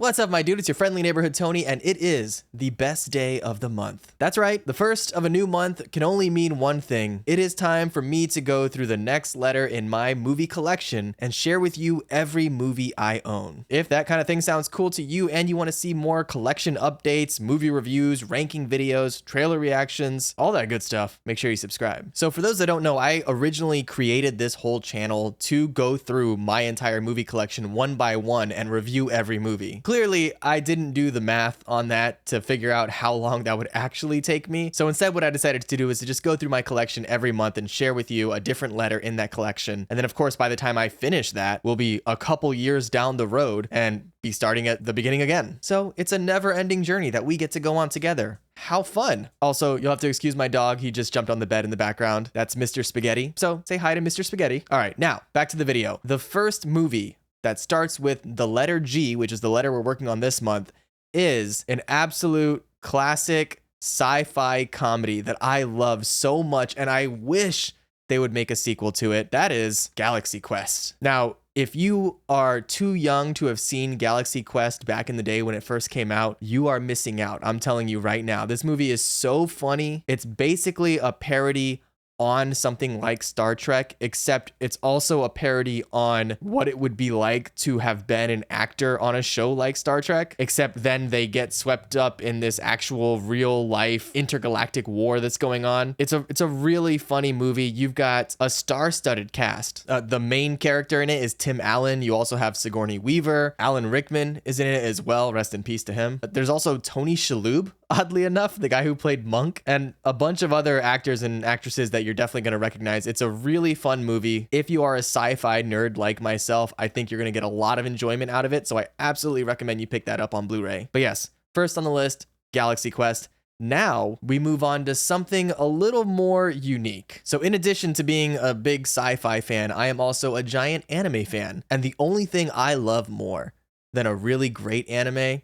What's up, my dude? It's your friendly neighborhood Tony, and it is the best day of the month. That's right, the first of a new month can only mean one thing. It is time for me to go through the next letter in my movie collection and share with you every movie I own. If that kind of thing sounds cool to you and you want to see more collection updates, movie reviews, ranking videos, trailer reactions, all that good stuff, make sure you subscribe. So for those that don't know, I originally created this whole channel to go through my entire movie collection one by one and review every movie. Clearly, I didn't do the math on that to figure out how long that would actually take me. So instead, what I decided to do is to just go through my collection every month and share with you a different letter in that collection. And then, of course, by the time I finish that, we'll be a couple years down the road and be starting at the beginning again. So it's a never-ending journey that we get to go on together. How fun. Also, you'll have to excuse my dog. He just jumped on the bed in the background. That's Mr. Spaghetti. So say hi to Mr. Spaghetti. All right, now back to the video. The first movie that starts with the letter G, which is the letter we're working on this month, is an absolute classic sci-fi comedy that I love so much, and I wish they would make a sequel to it. That is Galaxy Quest. Now, if you are too young to have seen Galaxy Quest back in the day when it first came out, you are missing out. I'm telling you right now. This movie is so funny. It's basically a parody on something like Star Trek, except it's also a parody on what it would be like to have been an actor on a show like Star Trek, except then they get swept up in this actual real life intergalactic war that's going on. It's a really funny movie. You've got a star-studded cast. The main character in it is Tim Allen. You also have Sigourney Weaver. Alan Rickman is in it as well. Rest in peace to him. But there's also Tony Shalhoub, oddly enough, the guy who played Monk, and a bunch of other actors and actresses that you're definitely going to recognize. It's a really fun movie. If you are a sci-fi nerd like myself, I think you're going to get a lot of enjoyment out of it, so I absolutely recommend you pick that up on Blu-ray. But yes, first on the list, Galaxy Quest. Now we move on to something a little more unique. So in addition to being a big sci-fi fan, I am also a giant anime fan, and the only thing I love more than a really great anime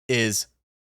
is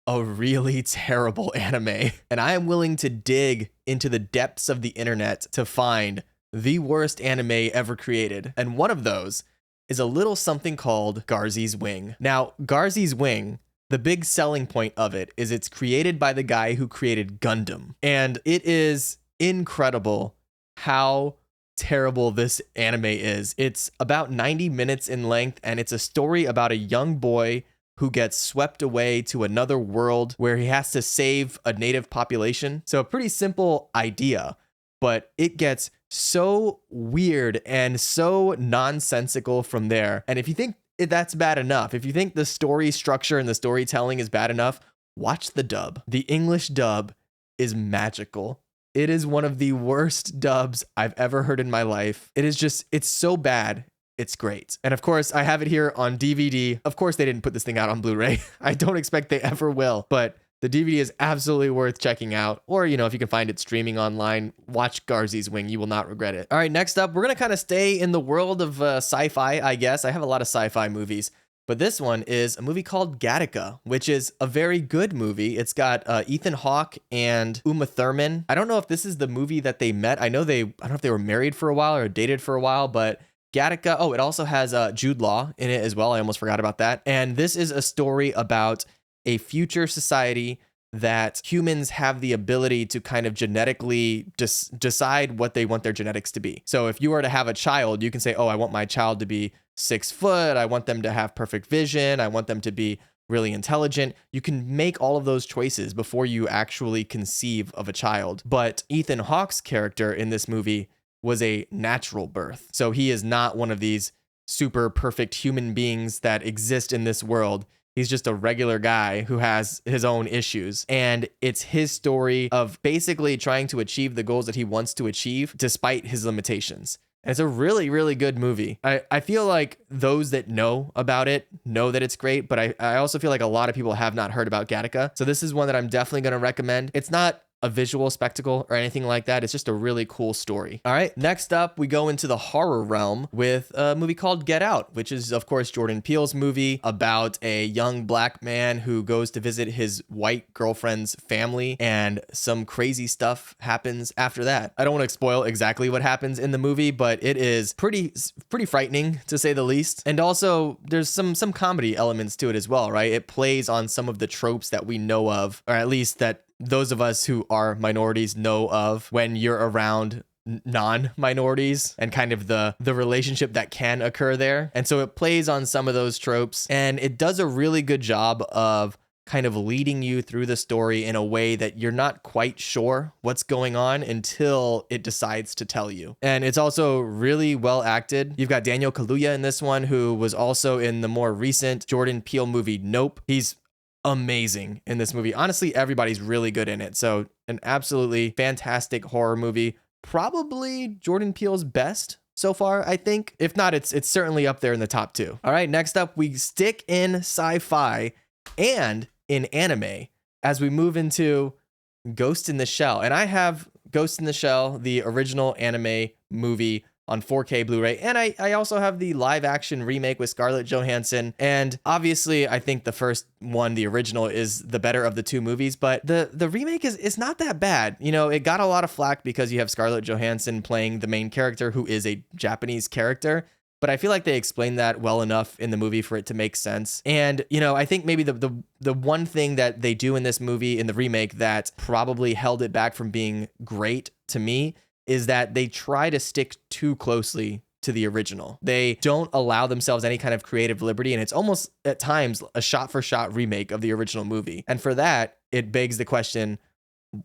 a really terrible anime. And I am willing to dig into the depths of the internet to find the worst anime ever created. And one of those is a little something called Garzy's Wing. Now, Garzy's Wing, the big selling point of it is it's created by the guy who created Gundam. And it is incredible how terrible this anime is. It's about 90 minutes in length, and it's a story about a young boy who gets swept away to another world where he has to save a native population. So a pretty simple idea, but it gets so weird and so nonsensical from there. And if you think that's bad enough, if you think the story structure and the storytelling is bad enough, watch the dub. The English dub is magical. It is one of the worst dubs I've ever heard in my life. It's so bad. It's great. And of course, I have it here on DVD. Of course, they didn't put this thing out on Blu-ray. I don't expect they ever will, but the DVD is absolutely worth checking out. Or, if you can find it streaming online, watch Garzy's Wing. You will not regret it. All right, next up, we're going to kind of stay in the world of sci-fi, I guess. I have a lot of sci-fi movies, but this one is a movie called Gattaca, which is a very good movie. It's got Ethan Hawke and Uma Thurman. I don't know if this is the movie that they met. I don't know if they were married for a while or dated for a while, but Gattaca, it also has Jude Law in it as well. I almost forgot about that. And this is a story about a future society that humans have the ability to kind of genetically decide what they want their genetics to be. So if you were to have a child, you can say, I want my child to be 6 foot. I want them to have perfect vision. I want them to be really intelligent. You can make all of those choices before you actually conceive of a child. But Ethan Hawke's character in this movie was a natural birth. So he is not one of these super perfect human beings that exist in this world. He's just a regular guy who has his own issues. And it's his story of basically trying to achieve the goals that he wants to achieve despite his limitations. And it's a really, really good movie. I feel like those that know about it know that it's great, but I also feel like a lot of people have not heard about Gattaca. So this is one that I'm definitely going to recommend. It's not a visual spectacle or anything like that. It's just a really cool story. All right, next up, we go into the horror realm with a movie called Get Out, which is, of course, Jordan Peele's movie about a young black man who goes to visit his white girlfriend's family, and some crazy stuff happens after that. I don't want to spoil exactly what happens in the movie, but it is pretty frightening, to say the least. And also, there's some comedy elements to it as well, right? It plays on some of the tropes that we know of, or at least that those of us who are minorities know of when you're around non-minorities, and kind of the relationship that can occur there. And so it plays on some of those tropes, and it does a really good job of kind of leading you through the story in a way that you're not quite sure what's going on until it decides to tell you. And it's also really well acted. You've got Daniel Kaluuya in this one, who was also in the more recent Jordan Peele movie Nope. He's amazing in this movie. Honestly, everybody's really good in it. So an absolutely fantastic horror movie. Probably Jordan Peele's best so far, I think. If not, it's certainly up there in the top 2. All right, next up, we stick in sci-fi and in anime as we move into Ghost in the Shell. And I have Ghost in the Shell, the original anime movie, on 4K Blu-ray. And I also have the live action remake with Scarlett Johansson. And obviously, I think the first one, the original, is the better of the 2 movies, but the remake is not that bad. You know, it got a lot of flack because you have Scarlett Johansson playing the main character, who is a Japanese character. But I feel like they explained that well enough in the movie for it to make sense. And, you know, I think maybe the one thing that they do in this movie, in the remake, that probably held it back from being great to me is that they try to stick too closely to the original. They don't allow themselves any kind of creative liberty, and it's almost at times a shot-for-shot remake of the original movie. And for that, it begs the question,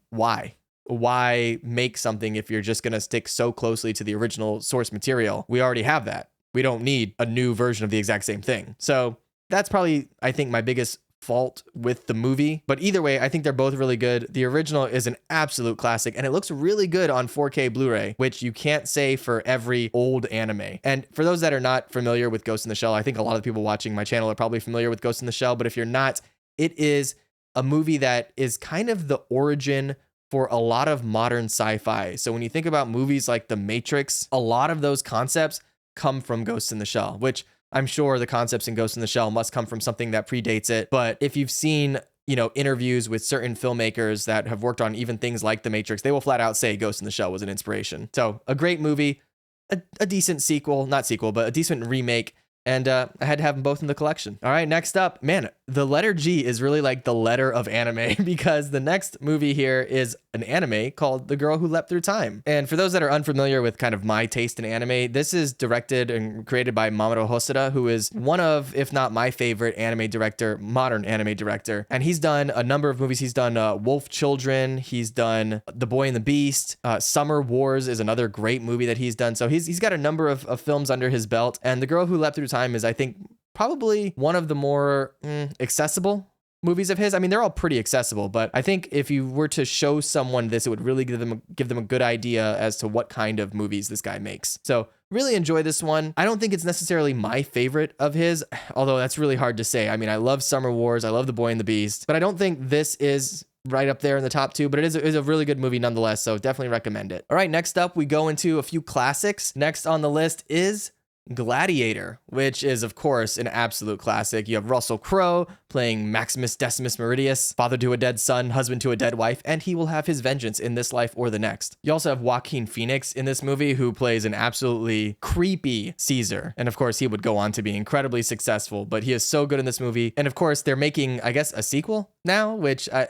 why? Why make something if you're just going to stick so closely to the original source material? We already have that. We don't need a new version of the exact same thing. So that's probably, I think, my biggest fault with the movie. But either way, I think they're both really good. The original is an absolute classic, and it looks really good on 4K Blu-ray, which you can't say for every old anime. And for those that are not familiar with Ghost in the Shell, I think a lot of people watching my channel are probably familiar with Ghost in the Shell, but if you're not, it is a movie that is kind of the origin for a lot of modern sci-fi. So when you think about movies like The Matrix, a lot of those concepts come from Ghost in the Shell, which I'm sure the concepts in Ghost in the Shell must come from something that predates it. But if you've seen, you know, interviews with certain filmmakers that have worked on even things like The Matrix, they will flat out say Ghost in the Shell was an inspiration. So a great movie, a decent sequel, not sequel, but a decent remake. And I had to have them both in the collection. All right, next up, man, the letter G is really like the letter of anime, because the next movie here is an anime called The Girl Who Leapt Through Time. And for those that are unfamiliar with kind of my taste in anime, this is directed and created by Mamoru Hosoda, who is one of, if not my favorite anime director, modern anime director. And he's done a number of movies. He's done Wolf Children. He's done The Boy and the Beast. Summer Wars is another great movie that he's done. So he's got a number of films under his belt. And The Girl Who Leapt Through Time is, I think, probably one of the more accessible movies of his. I mean, they're all pretty accessible, but I think if you were to show someone this, it would really give them a good idea as to what kind of movies this guy makes. So really enjoy this one. I don't think it's necessarily my favorite of his, although that's really hard to say. I mean, I love Summer Wars, I love The Boy and the Beast, but I don't think this is right up there in the top 2, but it is a really good movie nonetheless, so definitely recommend it. All right, next up, we go into a few classics. Next on the list is Gladiator, which is, of course, an absolute classic. You have Russell Crowe playing Maximus Decimus Meridius, father to a dead son, husband to a dead wife, and he will have his vengeance in this life or the next. You also have Joaquin Phoenix in this movie, who plays an absolutely creepy Caesar. And of course, he would go on to be incredibly successful, but he is so good in this movie. And of course, they're making, I guess, a sequel now, which I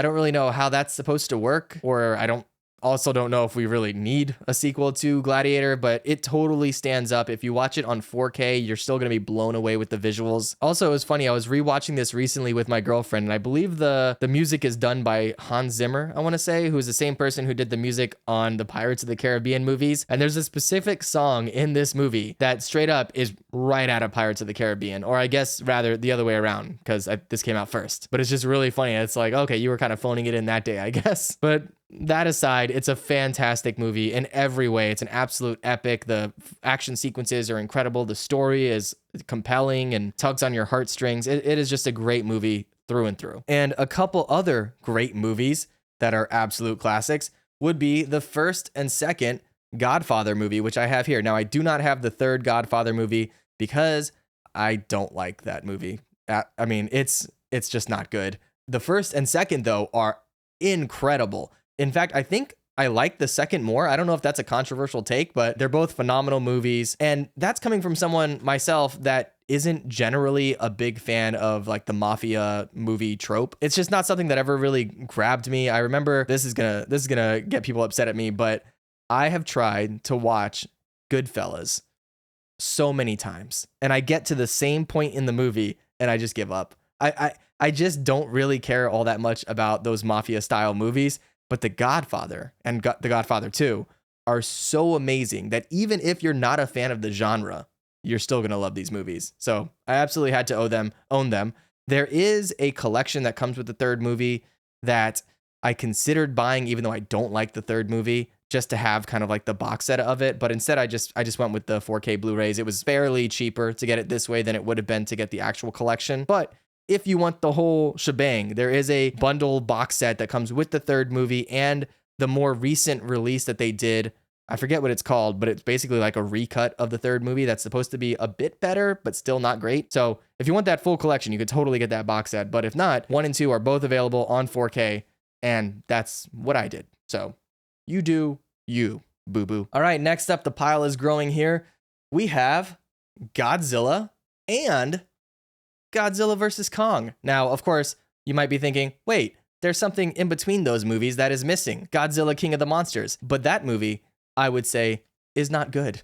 don't really know how that's supposed to work, or I don't know if we really need a sequel to Gladiator, but it totally stands up. If you watch it on 4K, you're still going to be blown away with the visuals. Also, it was funny, I was rewatching this recently with my girlfriend, and I believe the music is done by Hans Zimmer, I want to say, who is the same person who did the music on the Pirates of the Caribbean movies. And there's a specific song in this movie that straight up is right out of Pirates of the Caribbean, or I guess rather the other way around, because this came out first. But it's just really funny. It's like, okay, you were kind of phoning it in that day, I guess. But that aside, it's a fantastic movie in every way. It's an absolute epic. The action sequences are incredible. The story is compelling and tugs on your heartstrings. It is just a great movie through and through. And a couple other great movies that are absolute classics would be the first and second Godfather movie, which I have here. Now, I do not have the third Godfather movie because I don't like that movie. I mean, it's just not good. The first and second, though, are incredible. In fact, I think I like the second more. I don't know if that's a controversial take, but they're both phenomenal movies. And that's coming from someone myself that isn't generally a big fan of like the mafia movie trope. It's just not something that ever really grabbed me. I remember this is gonna get people upset at me, but I have tried to watch Goodfellas so many times, and I get to the same point in the movie and I just give up. I just don't really care all that much about those mafia style movies. But The Godfather and The Godfather 2 are so amazing that even if you're not a fan of the genre, you're still going to love these movies. So I absolutely had to own them. There is a collection that comes with the third movie that I considered buying, even though I don't like the third movie, just to have kind of like the box set of it. But instead, I just went with the 4K Blu-rays. It was fairly cheaper to get it this way than it would have been to get the actual collection. But if you want the whole shebang, there is a bundle box set that comes with the third movie and the more recent release that they did. I forget what it's called, but it's basically like a recut of the third movie that's supposed to be a bit better, but still not great. So if you want that full collection, you could totally get that box set. But if not, 1 and 2 are both available on 4K, and that's what I did. So you do you, boo-boo. All right, next up, the pile is growing here. We have Godzilla and Godzilla vs. Kong. Now, of course, you might be thinking, wait, there's something in between those movies that is missing. Godzilla, King of the Monsters. But that movie, I would say, is not good.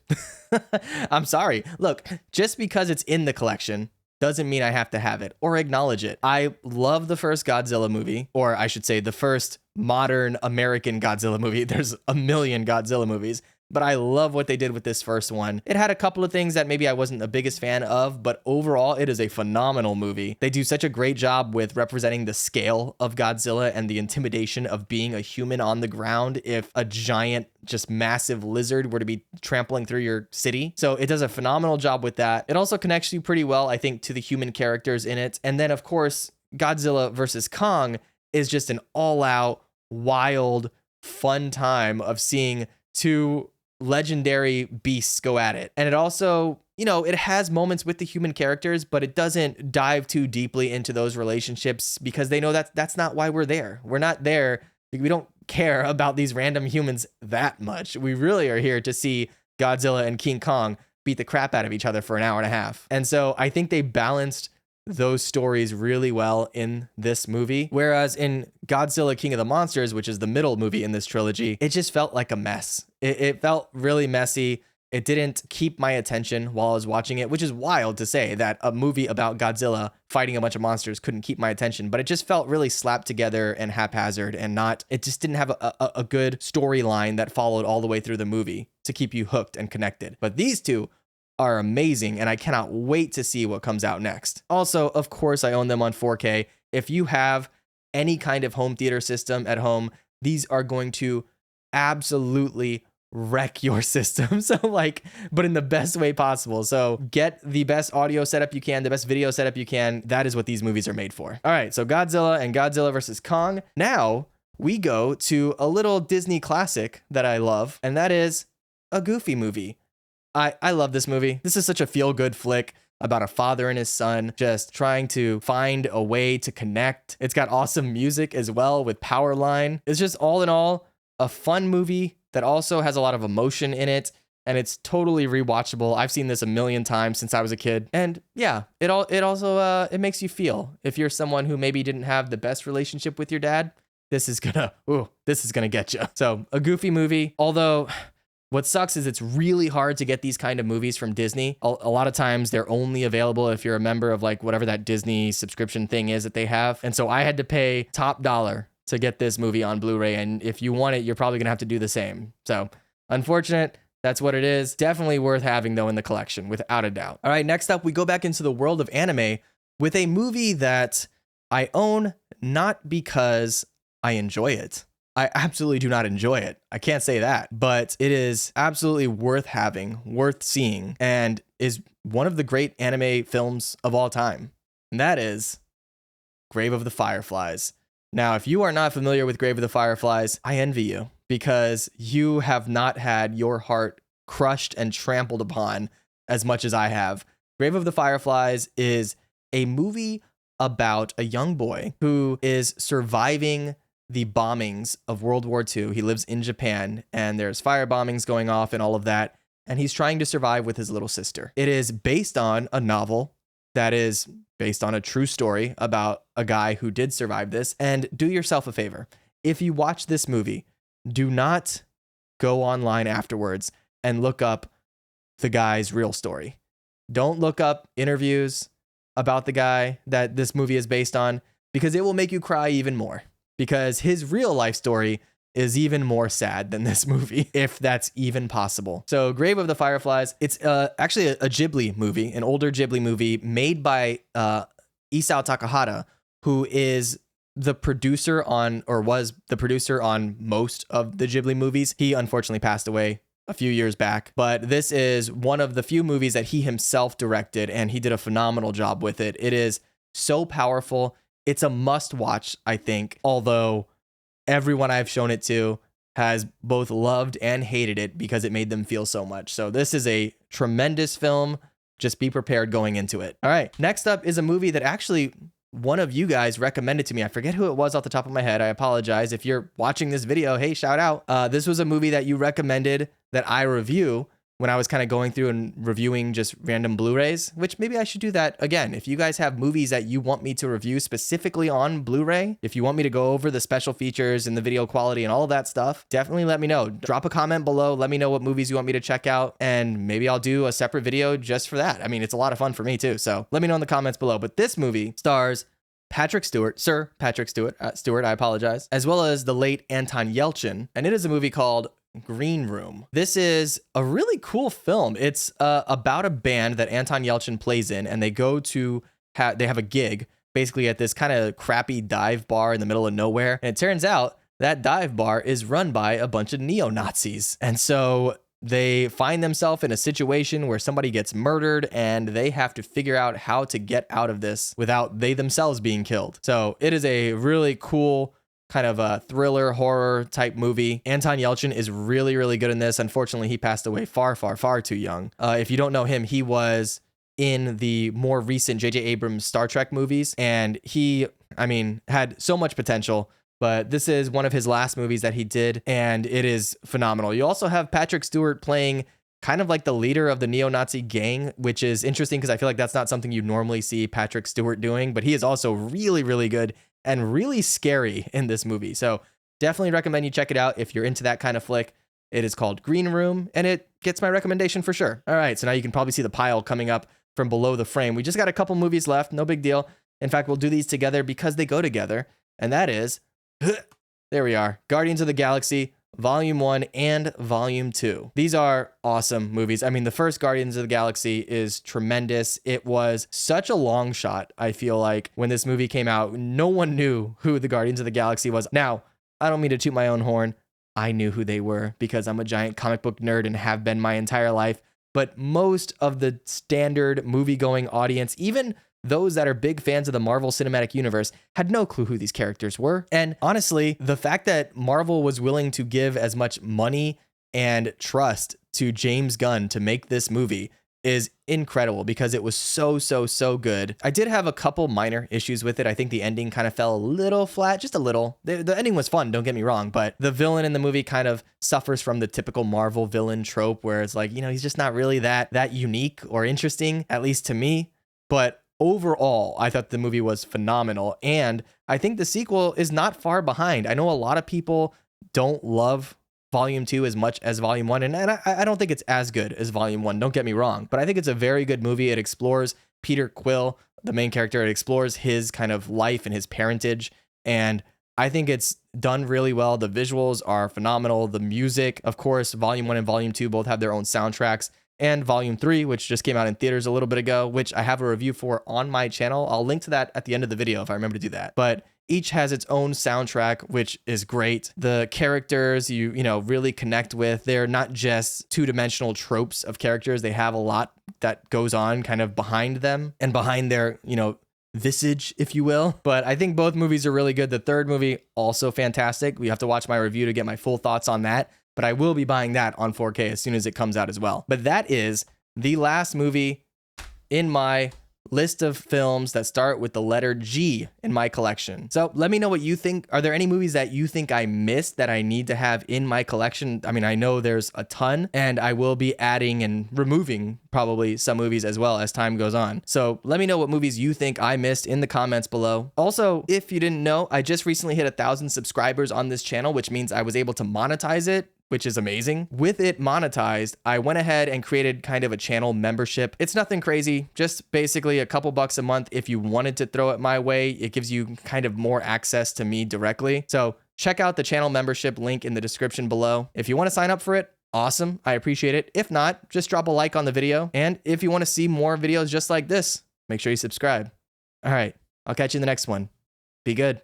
I'm sorry. Look, just because it's in the collection doesn't mean I have to have it or acknowledge it. I love the first Godzilla movie, or I should say the first modern American Godzilla movie. There's a million Godzilla movies, but I love what they did with this first one. It had a couple of things that maybe I wasn't the biggest fan of, but overall, it is a phenomenal movie. They do such a great job with representing the scale of Godzilla and the intimidation of being a human on the ground if a giant, just massive lizard were to be trampling through your city. So it does a phenomenal job with that. It also connects you pretty well, I think, to the human characters in it. And then, of course, Godzilla vs. Kong is just an all-out, wild, fun time of seeing two legendary beasts go at it. And it also, you know, it has moments with the human characters, but it doesn't dive too deeply into those relationships because they know that's not why we're there. We're not there. We don't care about these random humans that much. We really are here to see Godzilla and King Kong beat the crap out of each other for an hour and a half. And so I think they balanced those stories really well in this movie. Whereas in Godzilla King of the Monsters, which is the middle movie in this trilogy, it just felt like a mess. It felt really messy. It didn't keep my attention while I was watching it, which is wild to say that a movie about Godzilla fighting a bunch of monsters couldn't keep my attention, but it just felt really slapped together and haphazard and it just didn't have a good storyline that followed all the way through the movie to keep you hooked and connected. But these two are amazing, and I cannot wait to see what comes out next. Also, of course, I own them on 4K. If you have any kind of home theater system at home, these are going to absolutely wreck your system. So but in the best way possible. So get the best audio setup you can, the best video setup you can. That is what these movies are made for. All right, so Godzilla and Godzilla vs. Kong. Now we go to a little Disney classic that I love, and that is a Goofy movie. I love this movie. This is such a feel-good flick about a father and his son just trying to find a way to connect. It's got awesome music as well with Powerline. It's just all in all a fun movie that also has a lot of emotion in it, and it's totally rewatchable. I've seen this a million times since I was a kid. And yeah, it also makes you feel. If you're someone who maybe didn't have the best relationship with your dad, this is gonna get you. So a Goofy movie, although what sucks is it's really hard to get these kind of movies from Disney. A lot of times they're only available if you're a member of whatever that Disney subscription thing is that they have. And so I had to pay top dollar to get this movie on Blu-ray. And if you want it, you're probably gonna have to do the same. So unfortunate, that's what it is. Definitely worth having though in the collection, without a doubt. All right, next up, we go back into the world of anime with a movie that I own not because I enjoy it. I absolutely do not enjoy it. I can't say that, but it is absolutely worth having, worth seeing, and is one of the great anime films of all time. And that is Grave of the Fireflies. Now, if you are not familiar with Grave of the Fireflies, I envy you because you have not had your heart crushed and trampled upon as much as I have. Grave of the Fireflies is a movie about a young boy who is surviving the bombings of World War II. He lives in Japan and there's fire bombings going off and all of that. And he's trying to survive with his little sister. It is based on a novel that is based on a true story about a guy who did survive this. And do yourself a favor. If you watch this movie, do not go online afterwards and look up the guy's real story. Don't look up interviews about the guy that this movie is based on, because it will make you cry even more, because his real life story is even more sad than this movie, if that's even possible. So Grave of the Fireflies, it's actually a Ghibli movie, an older Ghibli movie made by Isao Takahata, who is the producer on, or was the producer on most of the Ghibli movies. He unfortunately passed away a few years back, but this is one of the few movies that he himself directed, and he did a phenomenal job with it. It is so powerful. It's a must watch, I think, although everyone I've shown it to has both loved and hated it because it made them feel so much. So this is a tremendous film. Just be prepared going into it. All right, next up is a movie that actually one of you guys recommended to me. I forget who it was off the top of my head. I apologize. If you're watching this video, hey, shout out. This was a movie that you recommended that I review when I was kind of going through and reviewing just random Blu-rays, which maybe I should do that again. If you guys have movies that you want me to review specifically on Blu-ray, if you want me to go over the special features and the video quality and all of that stuff, definitely let me know. Drop a comment below. Let me know what movies you want me to check out, and maybe I'll do a separate video just for that. I mean, it's a lot of fun for me too. So let me know in the comments below. But this movie stars Sir Patrick Stewart, I apologize, as well as the late Anton Yelchin, and it is a movie called Green Room. This is a really cool film. It's about a band that Anton Yelchin plays in, and they go to they have a gig basically at this kind of crappy dive bar in the middle of nowhere, and it turns out that dive bar is run by a bunch of neo-Nazis, and so they find themselves in a situation where somebody gets murdered and they have to figure out how to get out of this without they themselves being killed. So it is a really cool kind of a thriller horror type movie. Anton Yelchin is really, really good in this. Unfortunately, he passed away far, far, far too young. If you don't know him, he was in the more recent J.J. Abrams Star Trek movies, and he, I mean, had so much potential. But this is one of his last movies that he did, and it is phenomenal. You also have Patrick Stewart playing kind of like the leader of the neo-Nazi gang, which is interesting because I feel like that's not something you normally see Patrick Stewart doing, but he is also really, really good and really scary in this movie. So definitely recommend you check it out if you're into that kind of flick. It is called Green Room, and it gets my recommendation for sure. All right, so now you can probably see the pile coming up from below the frame. We just got a couple movies left, no big deal. In fact, we'll do these together because they go together, and that is... there we are. Guardians of the Galaxy, Volume 1 and Volume 2. These are awesome movies. I mean, the first Guardians of the Galaxy is tremendous. It was such a long shot, I feel like, when this movie came out. No one knew who the Guardians of the Galaxy was. Now, I don't mean to toot my own horn. I knew who they were because I'm a giant comic book nerd and have been my entire life. But most of the standard movie-going audience, even those that are big fans of the Marvel Cinematic Universe, had no clue who these characters were. And honestly, the fact that Marvel was willing to give as much money and trust to James Gunn to make this movie is incredible because it was so good. I did have a couple minor issues with it. I think the ending kind of fell a little flat, just a little. The ending was fun, don't get me wrong, but the villain in the movie kind of suffers from the typical Marvel villain trope where it's like, you know, he's just not really that unique or interesting, at least to me. But overall, I thought the movie was phenomenal, and I think the sequel is not far behind. I know a lot of people don't love Volume 2 as much as Volume 1, and I don't think it's as good as Volume 1, don't get me wrong, but I think it's a very good movie. It explores Peter Quill, the main character. It explores his kind of life and his parentage, and I think it's done really well. The visuals are phenomenal. The music, of course, Volume 1 and Volume 2 both have their own soundtracks. And Volume 3, which just came out in theaters a little bit ago, which I have a review for on my channel. I'll link to that at the end of the video if I remember to do that. But each has its own soundtrack, which is great. The characters you know really connect with. They're not just two-dimensional tropes of characters. They have a lot that goes on kind of behind them and behind their, you know, visage, if you will. But I think both movies are really good. The third movie, also fantastic. We have to watch my review to get my full thoughts on that. But I will be buying that on 4K as soon as it comes out as well. But that is the last movie in my list of films that start with the letter G in my collection. So let me know what you think. Are there any movies that you think I missed that I need to have in my collection? I mean, I know there's a ton, and I will be adding and removing probably some movies as well as time goes on. So let me know what movies you think I missed in the comments below. Also, if you didn't know, I just recently hit 1,000 subscribers on this channel, which means I was able to monetize it, which is amazing. With it monetized, I went ahead and created kind of a channel membership. It's nothing crazy, just basically a couple bucks a month. If you wanted to throw it my way, it gives you kind of more access to me directly. So check out the channel membership link in the description below. If you want to sign up for it, awesome. I appreciate it. If not, just drop a like on the video. And if you want to see more videos just like this, make sure you subscribe. All right, I'll catch you in the next one. Be good.